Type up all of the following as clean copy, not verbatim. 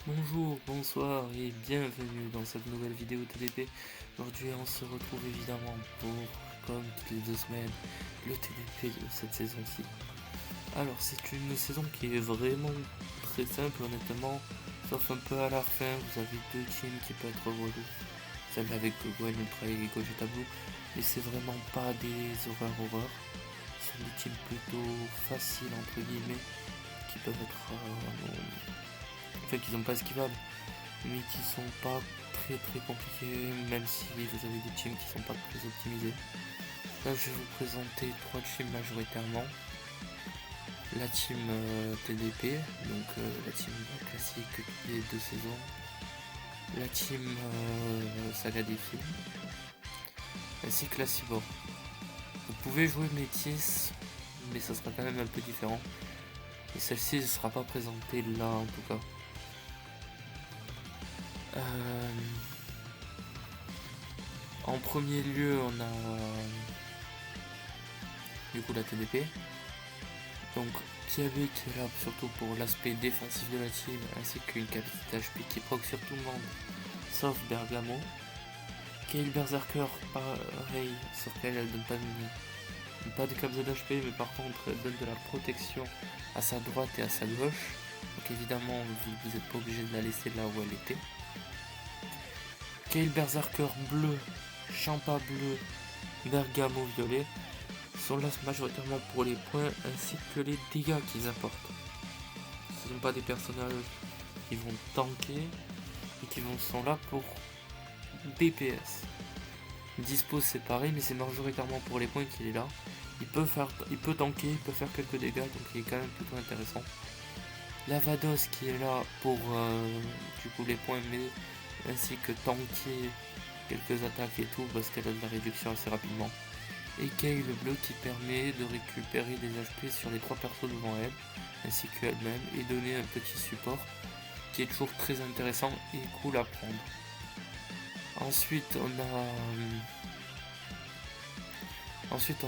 Bonjour, bonsoir et bienvenue dans cette nouvelle vidéo TDP. Aujourd'hui on se retrouve évidemment pour, comme toutes les 2 semaines, le TDP de cette saison-ci. Alors c'est une saison qui est vraiment très simple honnêtement, sauf un peu à la fin, vous avez deux teams qui peuvent être relous. Celle avec Gwen Ultra et Gogeta Blue, mais c'est vraiment pas des horreurs. Ce sont des teams plutôt faciles entre guillemets, qui peuvent être... enfin qui sont pas esquivables mais qui sont pas très compliqués, même si vous avez des teams qui sont pas très optimisés. Là, je vais vous présenter trois teams majoritairement. La team TDP, donc la team classique des 2 saisons. La team Saga des films, ainsi que la Cyborg. Vous pouvez jouer Métis, mais ça sera quand même un peu différent. Et celle-ci ne sera pas présentée là en tout cas. En premier lieu, on a du coup la TDP. Donc Kiabe qui est là surtout pour l'aspect défensif de la team, ainsi qu'une capacité HP qui proc sur tout le monde, sauf Bergamo. Kayle Berserker, pareil, sauf qu'elle donne pas de capacité d'HP, mais par contre elle donne de la protection à sa droite et à sa gauche. Donc évidemment vous n'êtes pas obligé de la laisser là où elle était. Kayle Berserker bleu, Champa bleu, Bergamo violet sont là majoritairement pour les points ainsi que les dégâts qu'ils apportent. Ce ne sont pas des personnages qui vont tanker et qui sont là pour DPS. Dispo c'est pareil, mais c'est majoritairement pour les points qu'il est là. Il peut tanker, il peut faire quelques dégâts, donc il est quand même plutôt intéressant. Lavados qui est là pour du coup les points, mais ainsi que tanker quelques attaques et tout parce qu'elle a de la réduction assez rapidement. Et Kayle le bleu qui permet de récupérer des HP sur les trois persos devant elle, ainsi qu'elle-même, et donner un petit support qui est toujours très intéressant et cool à prendre. Ensuite on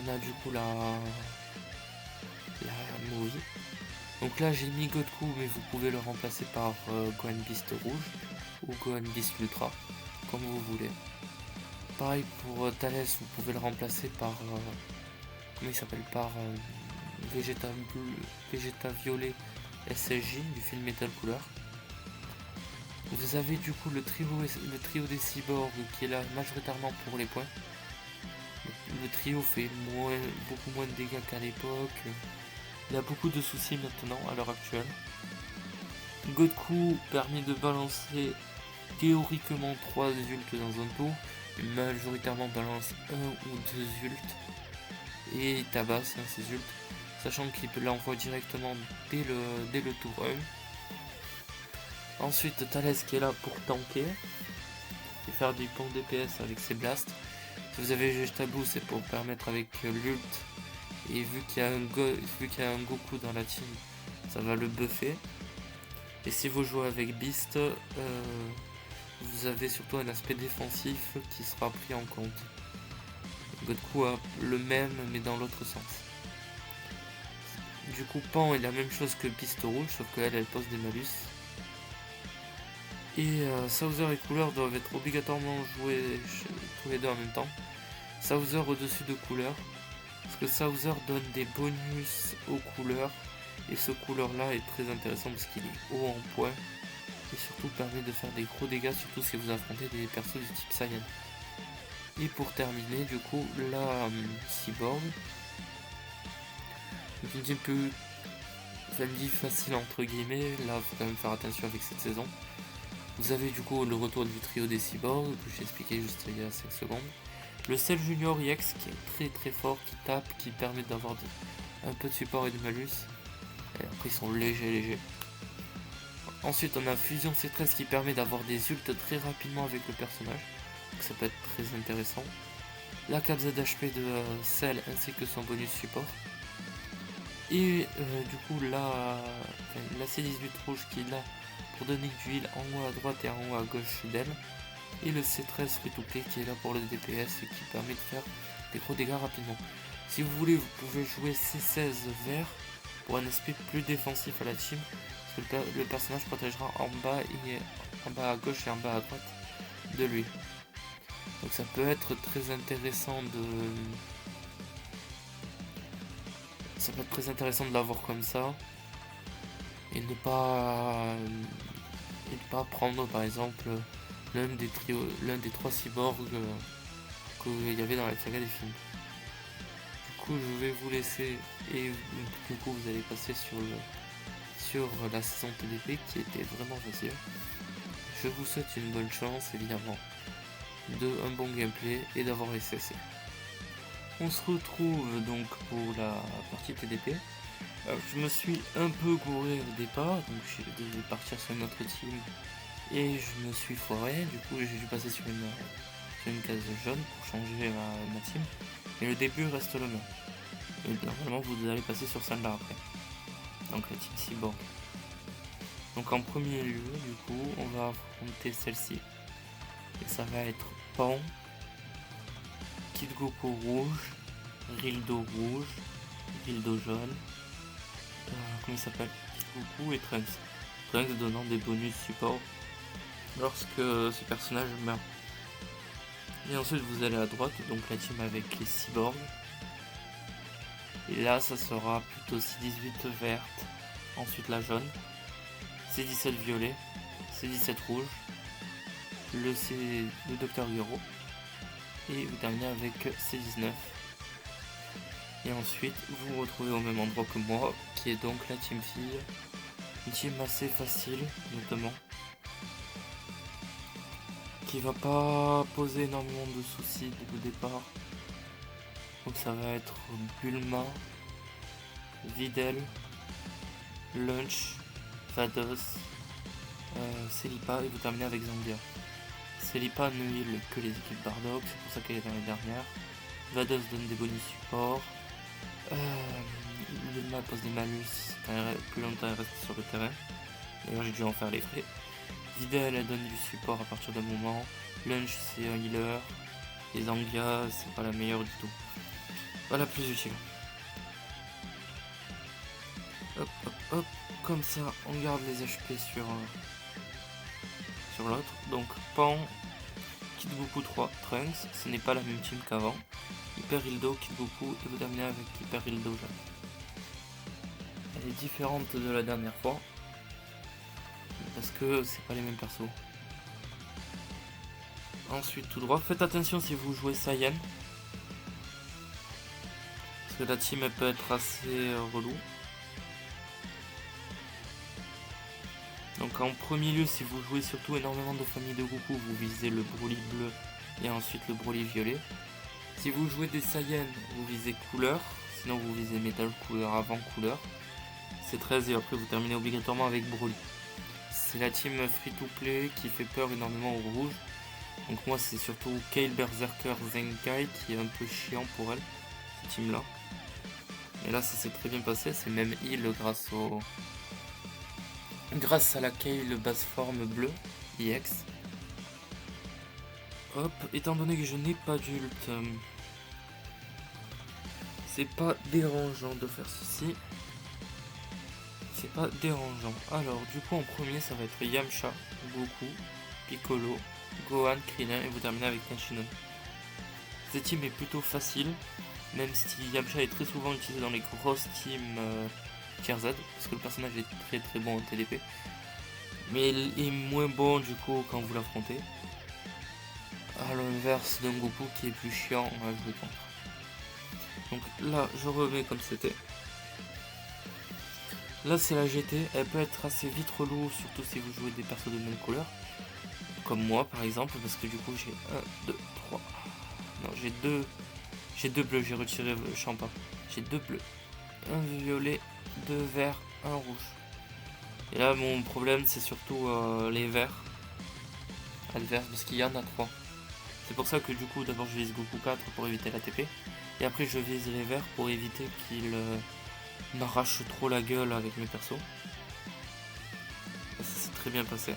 a du coup la Moui. Donc là j'ai mis Godku, mais vous pouvez le remplacer par Gohan Beast rouge ou Gohan Beast Ultra, comme vous voulez. Pareil pour Thales, vous pouvez le remplacer par comment il s'appelle, par Vegeta Violet SSJ du film Metal Cooler. Vous avez du coup le trio des cyborgs qui est là majoritairement pour les points. Le trio fait beaucoup moins de dégâts qu'à l'époque. Il a beaucoup de soucis maintenant à l'heure actuelle. Godku permet de balancer théoriquement 3 ults dans un tour, majoritairement balance 1 ou 2 ults et il tabasse ces ults, sachant qu'il peut l'envoyer directement dès le tour 1. Ensuite Thales qui est là pour tanker et faire du bon DPS avec ses blasts. Si vous avez Vegeta Blue, c'est pour permettre avec l'ult, et vu qu'il y a un Goku dans la team, ça va le buffer. Et si vous jouez avec Beast, vous avez surtout un aspect défensif qui sera pris en compte. Goku a le même mais dans l'autre sens. Du coup Pan est la même chose que Beast rouge, sauf qu'elle pose des malus. Et Sauzer et Cooler doivent être obligatoirement joués tous les deux en même temps. Sauzer au-dessus de Cooler, parce que Sauzer donne des bonus aux couleurs, et ce couleur là est très intéressant parce qu'il est haut en points, et surtout permet de faire des gros dégâts, surtout si vous affrontez des persos du type Saiyan. Et pour terminer, du coup, la Cyborg, c'est un petit peu facile entre guillemets, là faut quand même faire attention avec cette saison. Vous avez du coup le retour du trio des cyborgs que j'ai expliqué juste il y a 5 secondes. Le Cell Junior EX qui est très fort, qui tape, qui permet d'avoir un peu de support et de malus. Et après ils sont légers. Ensuite on a Fusion C13 qui permet d'avoir des ults très rapidement avec le personnage. Donc ça peut être très intéressant. La capsa d'HP de Cell ainsi que son bonus support. Et du coup la C18 rouge qui est là pour donner du heal en haut à droite et en haut à gauche d'elle. Et le C13 free-to-play qui est là pour le DPS et qui permet de faire des gros dégâts rapidement. Si vous voulez, vous pouvez jouer C16 vert pour un aspect plus défensif à la team, Parce que le personnage protégera en bas à gauche et en bas à droite de lui. Donc ça peut être très intéressant de l'avoir comme ça. Et ne pas prendre par exemple l'un des 3 cyborgs qu'il y avait dans la saga des films. Du coup je vais vous laisser et du coup vous allez passer sur la saison TDP qui était vraiment facile. Je vous souhaite une bonne chance évidemment, un bon gameplay et d'avoir les CC. On se retrouve donc pour la partie TDP. Je me suis un peu gouré au départ, donc je devais partir sur une autre team et je me suis foiré. Du coup j'ai dû passer sur une case jaune pour changer ma team. Et le début reste le même. Et normalement vous allez passer sur celle-là après. Donc la team cyborg. Donc en premier lieu, du coup, on va affronter celle-ci. Et ça va être Pan, Kid Goku rouge, Rildo rouge, Rildo jaune. Comment il s'appelle? Kid Goku et Trunks. Trunks donnant des bonus support lorsque ce personnage meurt. Et ensuite vous allez à droite, donc la team avec les cyborgs. Et là ça sera plutôt C18 verte, ensuite la jaune, C17 violet, C17 rouge, le Dr Gero, et vous terminez avec C19. Et ensuite vous vous retrouvez au même endroit que moi, qui est donc la team fille, une team assez facile notamment, qui va pas poser énormément de soucis au départ. Donc ça va être Bulma, Videl, Lunch, Vados, Celipa et vous terminez avec Zangia. Celipa ne heal que les équipes Bardock, c'est pour ça qu'elle est dans les dernières. Vados donne des bonus support. Bulma pose des malus plus longtemps elle reste sur le terrain. D'ailleurs j'ai dû en faire les frais. Videl elle donne du support à partir d'un moment. Lunch c'est un healer. Et Zangia c'est pas la meilleure du tout. Pas la plus utile. Hop hop hop. Comme ça on garde les HP sur l'autre. Donc Pan, Kid Goku 3, Trunks, ce n'est pas la même team qu'avant. Hyper Hildo, Kid Goku et vous terminez avec Hyper Hildo jaune. Elle est différente de la dernière fois. Parce que c'est pas les mêmes persos. Ensuite tout droit, faites attention si vous jouez Saiyan. Parce que la team elle peut être assez relou. Donc en premier lieu, si vous jouez surtout énormément de familles de Goku, vous visez le Broly bleu et ensuite le Broly violet. Si vous jouez des Saiyans, vous visez couleur, sinon vous visez métal couleur avant couleur. C'est 13 et après vous terminez obligatoirement avec Broly. C'est la team free to play qui fait peur énormément aux rouges. Donc moi c'est surtout Kale Berserker Zenkai qui est un peu chiant pour elle, cette team là. Et là ça s'est très bien passé, c'est même heal grâce à la Kale basse forme bleue, EX. Hop, étant donné que je n'ai pas d'ult, c'est pas dérangeant de faire ceci. C'est pas dérangeant. Alors du coup en premier ça va être Yamcha, Goku, Piccolo, Gohan, Krillin et vous terminez avec Tenshinhan. Cette team est plutôt facile, même si Yamcha est très souvent utilisé dans les grosses teams tier Z, parce que le personnage est très très bon en TDP. Mais il est moins bon du coup quand vous l'affrontez. À l'inverse d'un Goku qui est plus chiant à jouer contre. Donc là je remets comme c'était. Là c'est la GT, elle peut être assez vite relou, surtout si vous jouez des persos de même couleur. Comme moi par exemple, parce que du coup j'ai 1, 2, 3. Non j'ai deux bleus, j'ai retiré le champa. J'ai 2 bleus. Un violet, 2 verts, un rouge. Et là mon problème c'est surtout les verts adverses, parce qu'il y en a 3. C'est pour ça que du coup d'abord je vise Goku 4 pour éviter la TP. Et après je vise les verts pour éviter qu'il m'arrache trop la gueule avec mes persos. Et ça s'est très bien passé.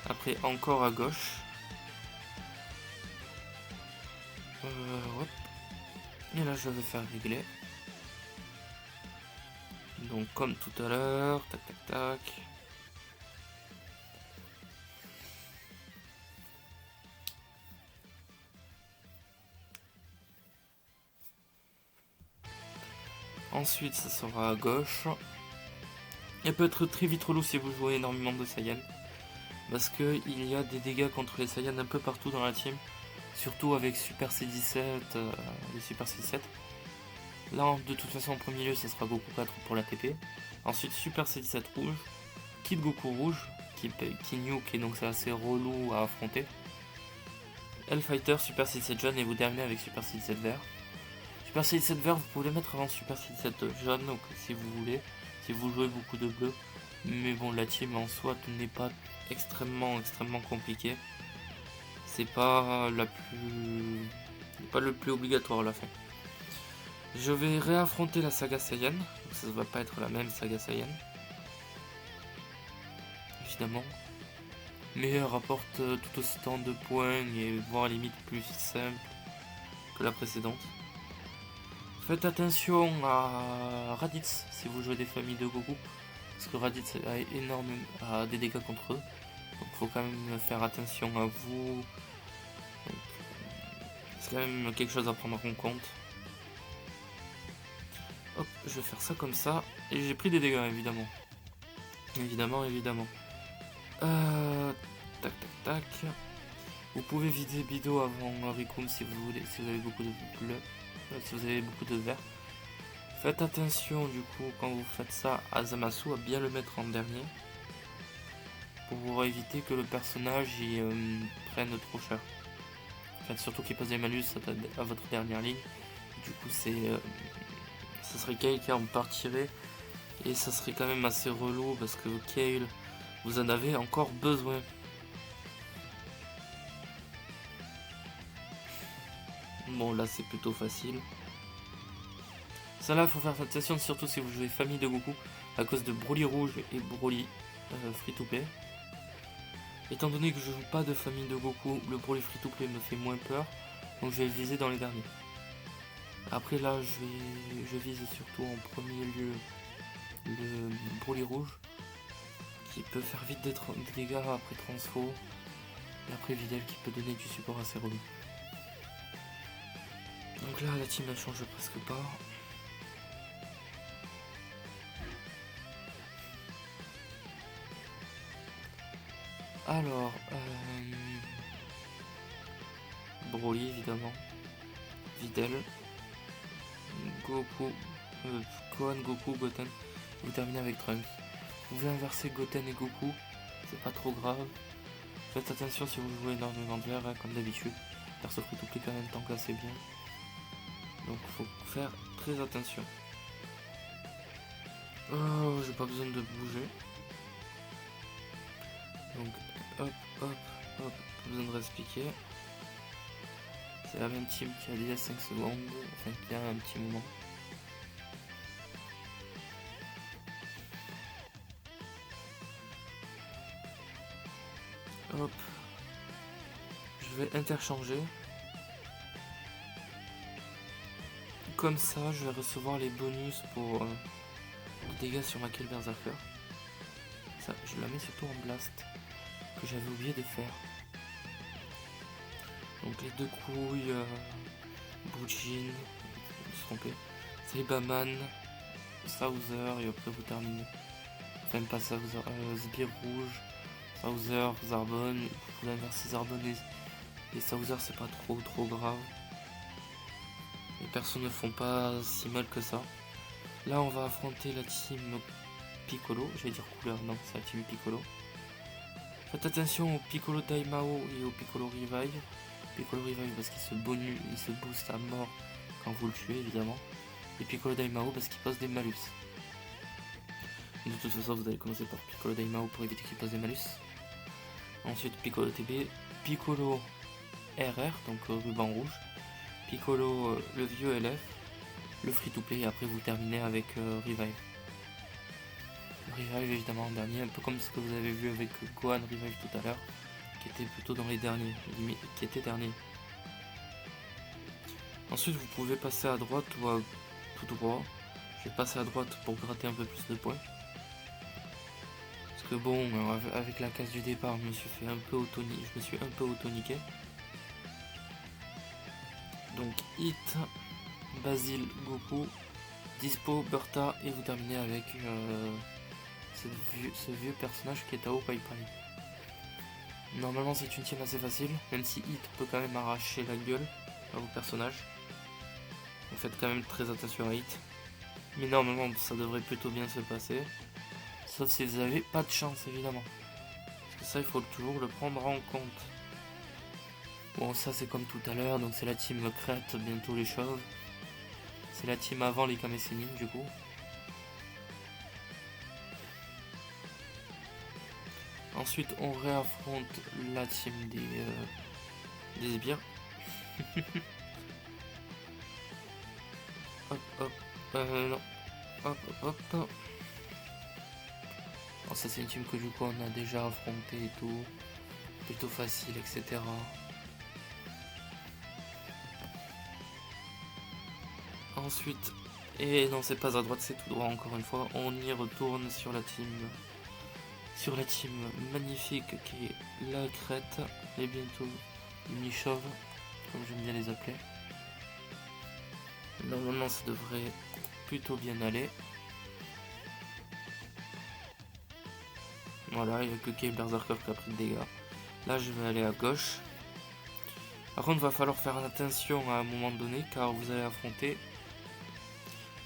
Après encore à gauche. Hop. Et là je vais faire régler. Donc comme tout à l'heure, tac tac tac. Ensuite ça sera à gauche. Elle peut être très vite relou si vous jouez énormément de Saiyan. Parce que il y a des dégâts contre les Saiyans un peu partout dans la team. Surtout avec Super C17 et Super C17. Là de toute façon en premier lieu ça sera Goku 4 pour la TP. Ensuite Super C17 rouge. Kid Goku rouge. Qui nuke et donc c'est assez relou à affronter. Hellfighter, Super C17 jaune et vous terminez avec Super C17 vert. Super C17 vert vous pouvez le mettre avant Super C17 jaune donc si vous voulez. Si vous jouez beaucoup de bleu. Mais bon la team en soi n'est pas extrêmement compliquée. C'est pas la plus. Pas le plus obligatoire à la fin. Je vais réaffronter la saga Saiyan. Donc ça ne va pas être la même saga Saiyan. Évidemment. Mais elle rapporte tout aussi tant de points et voire à la limite plus simple que la précédente. Faites attention à Raditz si vous jouez des familles de Goku. Parce que Raditz a des dégâts contre eux. Donc faut quand même faire attention à vous. C'est quand même quelque chose à prendre en compte. Hop, je vais faire ça comme ça. Et j'ai pris des dégâts évidemment. Évidemment. Tac tac tac. Vous pouvez vider Bido avant Rikum si vous voulez, si vous avez beaucoup de bleu, si vous avez beaucoup de vert. Faites attention du coup quand vous faites ça à Zamasu à bien le mettre en dernier. Pour éviter que le personnage prenne trop cher. Enfin, surtout qu'il pose des malus à votre dernière ligne. Du coup ça serait Kale qui en partirait. Et ça serait quand même assez relou parce que Kale, vous en avez encore besoin. Bon là c'est plutôt facile. Ça là faut faire attention surtout si vous jouez famille de Goku. À cause de Broly rouge et Broly free to play. Étant donné que je joue pas de famille de Goku, le Broly free to play me fait moins peur. Donc je vais le viser dans les derniers. Après là je vise surtout en premier lieu le Broly rouge. Qui peut faire vite des dégâts après transfo. Et après Videl qui peut donner du support assez relou. Donc là la team ne change presque pas. Alors, Broly évidemment, Videl, Goku, Gohan, Goku, Goten. Vous terminez avec Trunks. Vous pouvez inverser Goten et Goku, c'est pas trop grave. Faites attention si vous jouez énormément de verre, hein, comme d'habitude. Perso free to play quand même tank assez bien. Donc faut faire très attention. Oh, j'ai pas besoin de bouger. Donc hop, pas besoin de réexpliquer. C'est la même team qui a déjà 5 secondes, enfin qui a un petit moment. Hop. Je vais interchanger. Comme ça, je vais recevoir les bonus pour les dégâts sur ma kill berserker. Ça, je la mets surtout en blast, que j'avais oublié de faire. Donc les deux couilles, Bujin, je me suis trompé, Saibaman, Sauzer et après vous terminez. Enfin pas Sauzer, Sbire rouge, Sauzer, Zarbon, vous pouvez inverser Zarbon et Sauzer, c'est pas trop grave. Les persos ne font pas si mal que ça. Là on va affronter la team Piccolo, j'allais dire couleur, non c'est la team Piccolo. Faites attention au Piccolo Daimao et au Piccolo Revive. Piccolo Revive parce qu'il se booste à mort quand vous le tuez évidemment. Et Piccolo Daimao parce qu'il pose des malus. De toute façon vous allez commencer par Piccolo Daimao pour éviter qu'il pose des malus. Ensuite Piccolo TB, Piccolo RR, donc ruban rouge. Piccolo le vieux LF, le free to play et après vous terminez avec Revive. Revive évidemment en dernier, un peu comme ce que vous avez vu avec Gohan Revive tout à l'heure, qui était plutôt dans les derniers, qui était dernier. Ensuite vous pouvez passer à droite ou à tout droit. Je vais passer à droite pour gratter un peu plus de points. Parce que bon, avec la case du départ, je me suis un peu auto-niqué. Donc Hit, Basile, Goku, Dispo, Bertha, et vous terminez avec ce vieux personnage qui est Tao Pai Pai. Normalement c'est une team assez facile, même si Hit peut quand même arracher la gueule à vos personnages. Vous faites quand même très attention à Hit. Mais normalement ça devrait plutôt bien se passer. Sauf si vous n'avez pas de chance évidemment. Parce que ça il faut toujours le prendre en compte. Bon ça c'est comme tout à l'heure, donc c'est la team crête bientôt les chauves. C'est la team avant les Kame Sennin du coup. Ensuite on réaffronte la team des sbires. Hop hop, non. Hop hop hop. Alors ça c'est une team que du coup on a déjà affronté et tout. Plutôt facile, etc. Ensuite, et non c'est pas à droite, c'est tout droit encore une fois, on y retourne sur la team magnifique qui est la crête, et bientôt Unichauve, comme j'aime bien les appeler. Normalement ça devrait plutôt bien aller. Voilà, il n'y a que Kale Berserker qui a pris de dégâts. Là je vais aller à gauche. Par contre il va falloir faire attention à un moment donné car vous allez affronter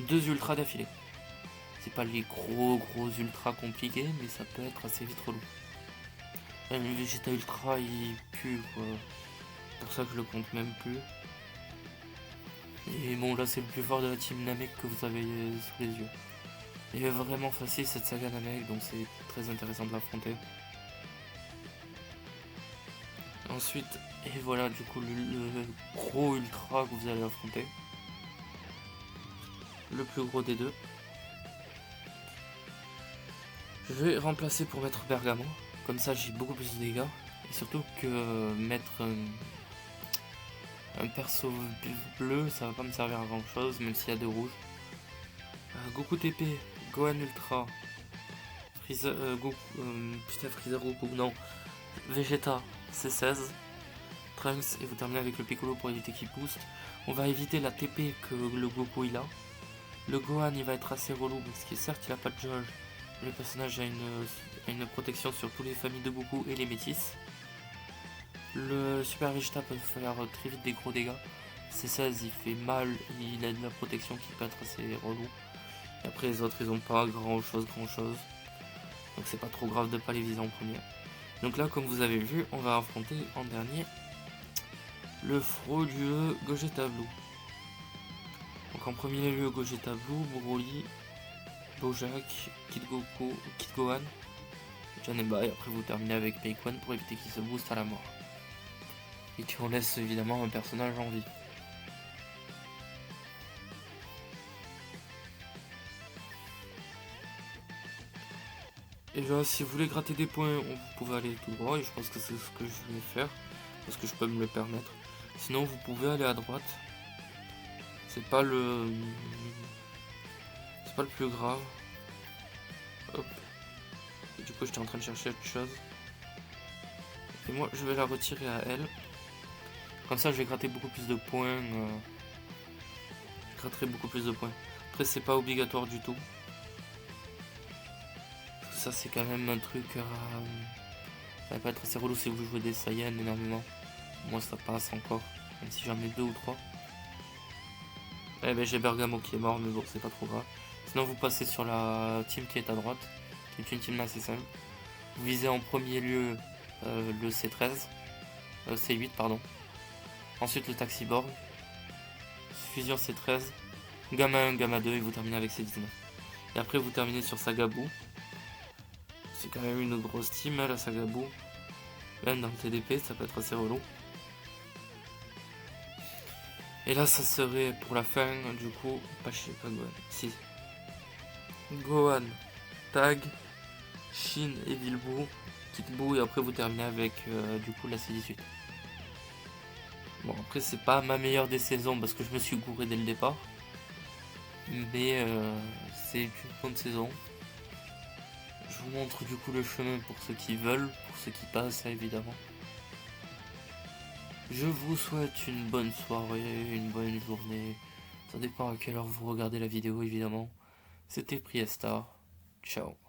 2 ultras d'affilée. C'est pas les gros ultras compliqués, mais ça peut être assez vite relou. Le Vegeta Ultra il pue quoi. C'est pour ça que je le compte même plus. Et bon là c'est le plus fort de la team Namek que vous avez sous les yeux. Il est vraiment facile cette saga Namek, donc c'est très intéressant de l'affronter. Ensuite, et voilà du coup le gros ultra que vous allez affronter. Le plus gros des deux. Je vais remplacer pour mettre Bergamo, comme ça j'ai beaucoup plus de dégâts. Et surtout que mettre un perso bleu ça va pas me servir à grand chose, même s'il y a 2 rouges. Goku TP, Gohan Ultra, Freezer, Freezer Goku, non, Vegeta C16, Trunks, et vous terminez avec le Piccolo pour éviter qu'il booste. On va éviter la TP que le Goku il a. Le Gohan il va être assez relou parce que certes il a pas de jauge. Le personnage a une protection sur toutes les familles de Goku et les métis. Le Super Vegeta peut faire très vite des gros dégâts. C16 il fait mal, il a de la protection qui peut être assez relou. Et après les autres ils ont pas grand chose. Donc c'est pas trop grave de pas les viser en premier. Donc là comme vous avez vu on va affronter en dernier le frauduleux Gogeta Blue. Donc en premier lieu Gogeta Blue, Broly, Bojack, Kid Goku, Kid Gohan, Janemba, et après vous terminez avec Bacon pour éviter qu'il se booste à la mort. Et tu en laisses évidemment un personnage en vie. Et là si vous voulez gratter des points, vous pouvez aller tout droit et je pense que c'est ce que je vais faire. Parce que je peux me le permettre. Sinon vous pouvez aller à droite. C'est pas le plus grave. Hop. Et du coup j'étais en train de chercher autre chose. Et moi je vais la retirer à elle. Comme ça je vais gratter beaucoup plus de points. Je gratterai beaucoup plus de points. Après c'est pas obligatoire du tout. Ça c'est quand même un truc. Ça va pas être assez relou si vous jouez des Saiyans énormément. Moi ça passe encore. Même si j'en ai 2 ou 3. Eh ben j'ai Bergamo qui est mort mais bon c'est pas trop grave. Sinon vous passez sur la team qui est à droite. Qui est une team assez simple. Vous visez en premier lieu le C13. C8 pardon. Ensuite le Taxiborg. Fusion C13. Gamma 1, Gamma 2 et vous terminez avec C19. Et après vous terminez sur Sagabou. C'est quand même une grosse team la Sagabou. Même dans le TDP ça peut être assez relou. Et là ça serait pour la fin du coup, pas Gohan, si. Gohan, Tag, Shin et Vilbou, Kid Buu et après vous terminez avec du coup la C18. Bon après c'est pas ma meilleure des saisons parce que je me suis gouré dès le départ. mais c'est une bonne saison. Je vous montre du coup le chemin pour ceux qui veulent, pour ceux qui passent évidemment. Je vous souhaite une bonne soirée, une bonne journée. Ça dépend à quelle heure vous regardez la vidéo évidemment. C'était Priesta. Ciao.